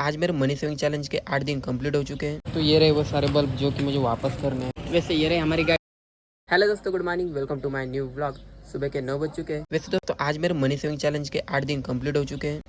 आज मेरे money saving challenge के 8 दिन कंप्लीट हो चुके हैं। तो ये रहे वो सारे बल्ब जो कि मुझे वापस करने हैं। वैसे ये रहे हमारी गाड़ी। हेलो दोस्तों, good morning, welcome to my new vlog. सुबह के 9 बज चुके हैं। वैसे दोस्तों आज मेरे मनी सेविंग चैलेंज के 8 दिन कंप्लीट हो चुके हैं।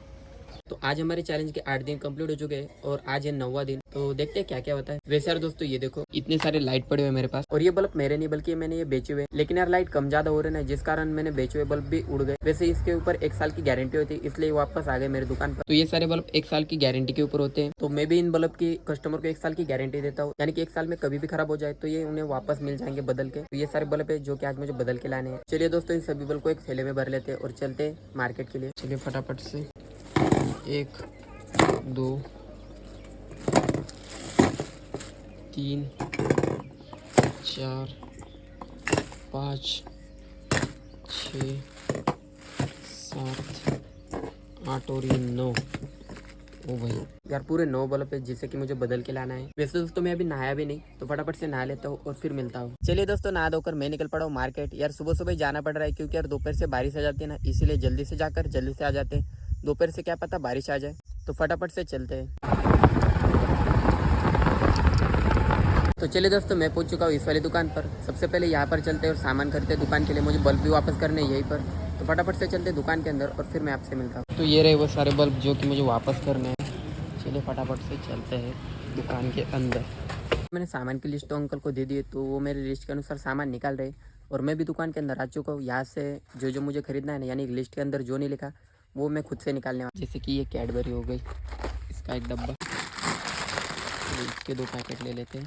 तो आज हमारे चैलेंज के 8 दिन कंप्लीट हो चुके हैं और आज है 9वां दिन। तो देखते हैं क्या क्या होता है। वैसे यार दोस्तों ये देखो इतने सारे लाइट पड़े हुए मेरे पास, और ये बल्ब मेरे नहीं बल्कि मैंने ये बेचे हुए। लेकिन यार लाइट कम ज्यादा हो रहे हैं जिस कारण मैंने बेचे हुए बल्ब भी उड़ गए। वैसे इसके ऊपर 1 साल की गारंटी होती है, इसलिए वापस आ गए मेरी दुकान पर। तो ये सारे बल्ब 1 साल की गारंटी के ऊपर होते हैं। तो मैं भी इन बल्ब की कस्टमर को 1 साल की गारंटी देता हूँ, यानी कि 1 साल में कभी भी खराब हो जाए तो ये उन्हें वापस मिल जाएंगे बदल के। तो ये सारे बल्ब है जो कि आज मुझे बदल के लाने हैं। चलिए दोस्तों इन सभी बल्ब को एक थैले में भर लेते हैं और चलते हैं मार्केट के लिए। चलिए फटाफट से 1 2 3 4 5 6 7 8 और ये 9। ओ भाई यार पूरे 9 बल्ब है जिसे कि मुझे बदल के लाना है। वैसे दोस्तों मैं अभी नहाया भी नहीं, तो फटाफट से नहा लेता हूँ और फिर मिलता हूँ। चलिए दोस्तों नहा धोकर मैं निकल पड़ा हूँ मार्केट। यार सुबह सुबह जाना पड़ रहा है क्योंकि यार दोपहर से बारिश आ जाती है ना, इसीलिए जल्दी से जाकर जल्दी से आ जाते हैं। दोपहर से क्या पता बारिश आ जाए, तो फटाफट से चलते हैं। तो चलिए दोस्तों मैं पहुंच चुका हूँ इस वाली दुकान पर। सबसे पहले यहाँ पर चलते हैं और सामान खरीदते हैं दुकान के लिए। मुझे बल्ब भी वापस करने हैं यहीं पर, तो फटाफट से चलते हैं दुकान के अंदर और फिर मैं आपसे मिलता हूँ। तो ये रहे वो सारे बल्ब जो कि मुझे वापस करने हैं। चलिए फटाफट से चलते हैं दुकान के अंदर। मैंने सामान की लिस्ट तो अंकल को दे दी है, तो वो मेरे लिस्ट के अनुसार सामान निकाल रहे और मैं भी दुकान के अंदर आ चुका हूँ। यहाँ से जो जो मुझे खरीदना है ना, यानी लिस्ट के अंदर जो नहीं लिखा वो मैं खुद से निकालने वाला। जैसे कि ये कैडबरी हो गई, इसका एक डब्बा, इसके 2 पैकेट ले लेते हैं।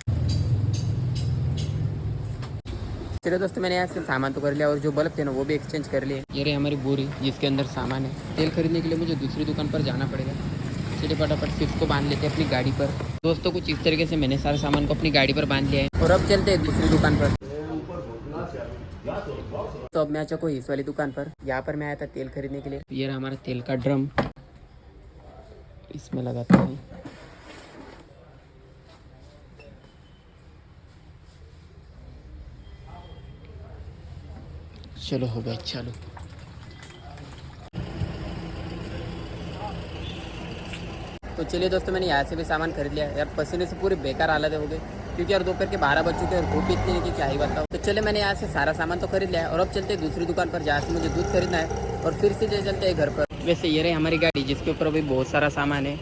चलो दोस्तों मैंने यहाँ से सामान तो कर लिया और जो बल्ब थे ना वो भी एक्सचेंज कर लिए। ये रही हमारी बोरी जिसके अंदर सामान है। तेल खरीदने के लिए मुझे दूसरी दुकान पर जाना पड़ेगा। चलिए फटाफट से इसको बांध लेते हैं अपनी गाड़ी पर। दोस्तों कुछ इस तरीके से मैंने सारे सामान को अपनी गाड़ी पर बांध लिया है और अब चलते हैं दूसरी दुकान पर। तो अब मैं आ चुका हूँ इस वाली दुकान पर। यहाँ पर मैं आया था तेल खरीदने के लिए। ये रहा हमारा तेल का ड्रम, इसमें लगाते हैं। चलो हो गया, चलो। तो चलिए दोस्तों मैंने यहाँ से भी सामान खरीद लिया। यार पसीने से पूरी बेकार हालत हो गई क्योंकि यार दोपहर के 12 बज चुके हैं और धूप इतनी है कि क्या ही बताओ। तो चले मैंने यहाँ से सारा सामान तो खरीद लिया है और अब चलते हैं दूसरी दुकान पर जहाँ से मुझे दूध खरीदना है और फिर से चलते हैं घर पर। वैसे ये रही हमारी गाड़ी जिसके ऊपर अभी बहुत सारा सामान है।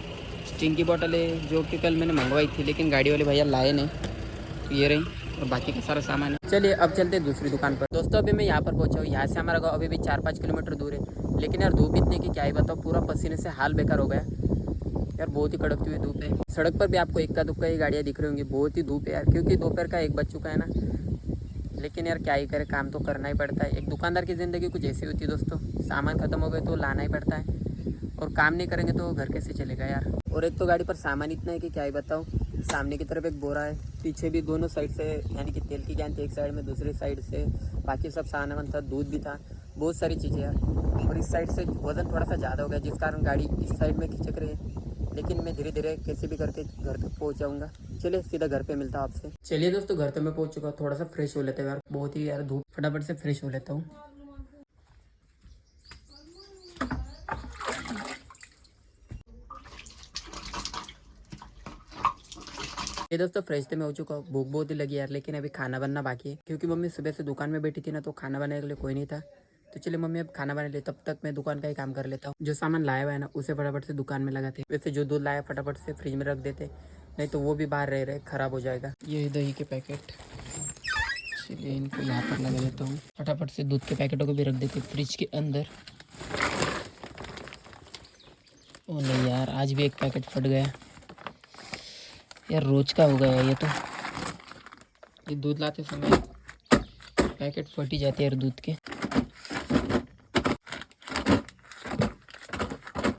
स्टिंग की बोतल है जो कि कल मैंने मंगवाई थी लेकिन गाड़ी वाले भैया लाए नहीं। तो ये रही और बाकी का सारा सामान है। चलिए अब चलते हैं दूसरी दुकान पर। दोस्तों अभी मैं यहाँ पर पहुंचा हूँ। यहाँ से हमारा गाँव अभी भी 4-5 किलोमीटर दूर है, लेकिन यार धूप इतनी की क्या ही बताओ, पूरा पसीने से हाल बेकार हो गया यार। बहुत ही कड़कती हुई धूप है। सड़क पर भी आपको इक्का दुक्का ही गाड़ियाँ दिख रही होंगी। बहुत ही धूप है यार, क्योंकि दोपहर का 1 बज चुका है ना। लेकिन यार क्या ही करे, काम तो करना ही पड़ता है। एक दुकानदार की ज़िंदगी कुछ ऐसी होती है दोस्तों, सामान ख़त्म हो गए तो लाना ही पड़ता है और काम नहीं करेंगे तो घर कैसे चलेगा यार। और एक तो गाड़ी पर सामान इतना है कि क्या ही बताऊँ। सामने की तरफ एक बोरा है, पीछे भी दोनों साइड से, यानी कि तेल की कैन थी एक साइड में, दूसरी साइड से बाकी सब सामान था, दूध भी था, बहुत सारी चीज़ें यार। और इस साइड से वज़न थोड़ा सा ज़्यादा हो गया जिस कारण गाड़ी इस साइड में खिंचक रही है। लेकिन मैं धीरे धीरे कैसे भी करके घर तक पहुंच जाऊंगा। चलिए सीधा घर पे मिलता हूँ आपसे। चलिए दोस्तों घर तो मैं पहुंच चुका हूँ। थोड़ा सा फ्रेश हो लेते हैं यार, बहुत ही यार धूप, फटाफट से फ्रेश हो लेता हूँ। ये दोस्तों फ्रेश तो मैं हो चुका हूँ। भूख बहुत ही लगी यार, लेकिन अभी खाना बनना बाकी है क्योंकि मम्मी सुबह से दुकान में बैठी थी ना, तो खाना बनाने के लिए कोई नहीं था। तो चलिए मम्मी अब खाना बना ले, तब तक मैं दुकान का ही काम कर लेता हूँ। जो सामान लाया हुआ है ना उसे फटाफट से दुकान में लगाते। वैसे जो दूध लाया फटाफट से फ्रिज में रख देते, नहीं तो वो भी बाहर रह रहे खराब हो जाएगा। ये दही के पैकेट, चलिए इनको यहाँ पर लगा देता हूँ। फटाफट से दूध के पैकेटों को भी रख देते फ्रिज के अंदर। ओ नहीं यार, आज भी एक पैकेट फट गया यार, रोज का हो गया ये तो। ये दूध लाते समय पैकेट फट ही जाते हैं यार दूध के।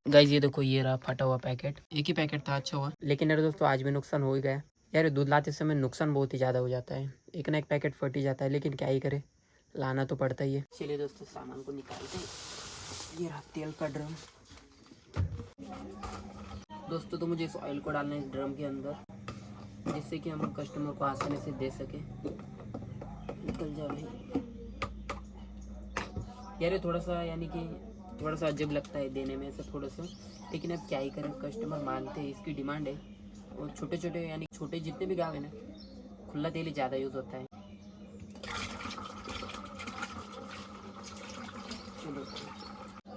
गाइस ये देखो ये रहा फटा हुआ पैकेट। एक ही पैकेट था, अच्छा हुआ। लेकिन यार दोस्तों आज भी नुकसान हो ही गया यार। दूध लाते समय नुकसान बहुत ही ज़्यादा हो जाता है, एक ना एक पैकेट फट ही जाता है, लेकिन क्या ही करे, लाना तो पड़ता ही है। चलिए दोस्तों सामान को निकालते हैं। ये रहा तेल का ड्रम। दोस्तों तो मुझे इस ऑयल को डालना है इस ड्रम के अंदर, जिससे कि हम कस्टमर को आसानी से दे सके। निकल जाओ भाई यार। ये थोड़ा सा यानी कि थोड़ा सा अजब लगता है देने में, ऐसा थोड़ा सा लेकिन अब क्या ही करें, कस्टमर मानते हैं, इसकी डिमांड है। और छोटे छोटे यानी छोटे जितने भी गाँव है ना, खुला तेल ही ज़्यादा यूज़ होता है। चलो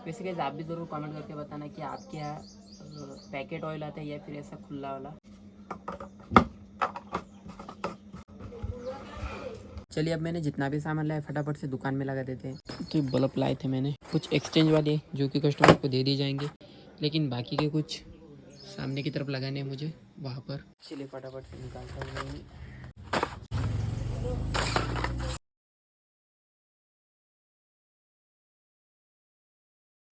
वैसे गाइस आप भी ज़रूर कमेंट करके बताना कि आपके यहाँ पैकेट ऑयल आता है या फिर ऐसा खुला वाला। चलिए अब मैंने जितना भी सामान लाया फटाफट से दुकान में लगा देते हैं। तो बल्ब लाए थे मैंने कुछ एक्सचेंज वाले जो कि कस्टमर को दे दिए जाएंगे, लेकिन बाकी के कुछ सामने की तरफ लगाने हैं मुझे वहाँ पर। चलिए फटाफट से निकालता हूँ मैं।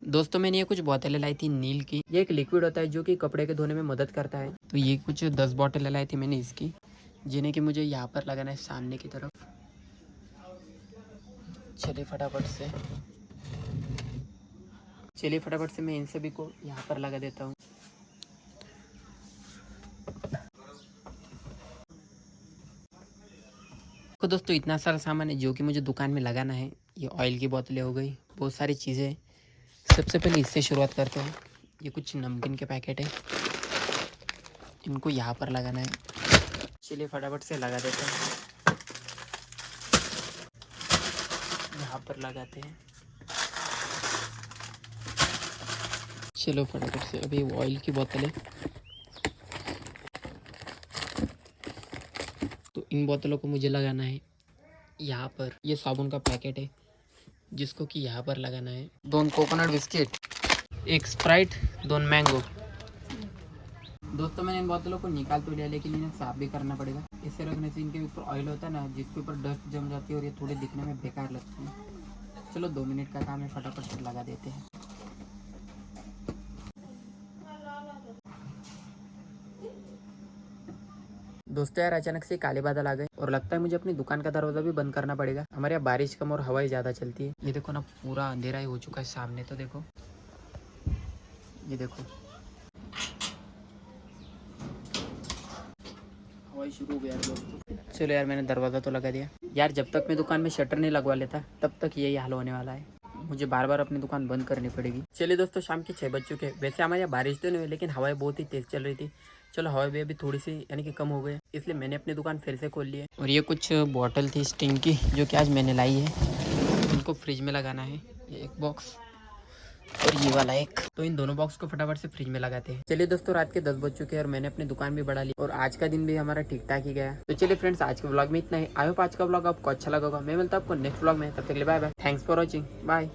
दोस्तों मैंने ये कुछ बोतलें लाई थी नील की। ये एक लिक्विड होता है जो कि कपड़े के धोने में मदद करता है। तो ये कुछ 10 बोतलें लाई थी मैंने इसकी, जिन्हें कि मुझे यहाँ पर लगाना है सामने की तरफ। चलिए फटाफट से मैं इन सभी को यहाँ पर लगा देता हूँ। तो दोस्तों इतना सारा सामान है जो कि मुझे दुकान में लगाना है। ये ऑयल की बोतलें हो गई, बहुत सारी चीज़ें। सबसे पहले इससे शुरुआत करते हैं। ये कुछ नमकीन के पैकेट है, इनको यहाँ पर लगाना है। चलिए फटाफट से लगा देते हैं, यहाँ पर लगाते हैं। चलो फटाफट से अभी ऑयल की बोतल है, तो इन बोतलों को मुझे लगाना है यहाँ पर। ये साबुन का पैकेट है जिसको कि यहाँ पर लगाना है। 2 कोकोनट बिस्किट, 1 स्प्राइट, 2 मैंगो। दोस्तों मैंने इन बोतलों को निकाल तो लिया, लेकिन इन्हें साफ भी करना पड़ेगा। इससे रखने से इनके ऊपर ऑयल होता है ना, जिसके ऊपर डस्ट जम जाती है और ये थोड़े दिखने में बेकार लगते हैं। चलो 2 मिनट का काम है, फटाफट से लगा देते हैं। दोस्तों यार अचानक से काले बादल आ गए और लगता है मुझे अपनी दुकान का दरवाजा भी बंद करना पड़ेगा। हमारे यहाँ बारिश कम और हवाई ज़्यादा चलती है। ये देखो ना पूरा अंधेरा ही हो चुका है सामने, तो देखो ये देखो हवाई शुरू हो गया दोस्तों। चलो यार मैंने दरवाज़ा तो लगा दिया। यार जब तक मैं दुकान में शटर नहीं लगवा लेता तब तक यही हाल होने वाला है, मुझे बार बार अपनी दुकान बंद करनी पड़ेगी। चलिए दोस्तों शाम के 6 बज चुके हैं। वैसे हमारे यहाँ बारिश तो नहीं हुई, लेकिन हवाएं बहुत ही तेज़ चल रही थी। चलो हवा भी अभी थोड़ी सी यानी कि कम हो गई, इसलिए मैंने अपनी दुकान फिर से खोल ली है। और ये कुछ बॉटल थी स्टिंग की जो कि आज मैंने लाई है, इनको फ्रिज में लगाना है। ये एक बॉक्स और ये वाला एक, तो इन दोनों बॉक्स को फटाफट से फ्रिज में लगाते हैं। चलिए दोस्तों रात के 10 बज चुके हैं और मैंने अपनी दुकान भी बढ़ा ली और आज का दिन भी हमारा ठीक ठाक ही गया। तो चलिए फ्रेंड्स आज के व्लॉग में इतना ही। आई होप आज का व्लॉग आपको अच्छा लगा होगा। मैं मिलता हूं आपको नेक्स्ट व्लॉग में, तब तक के लिए bye bye. Thanks for watching, bye.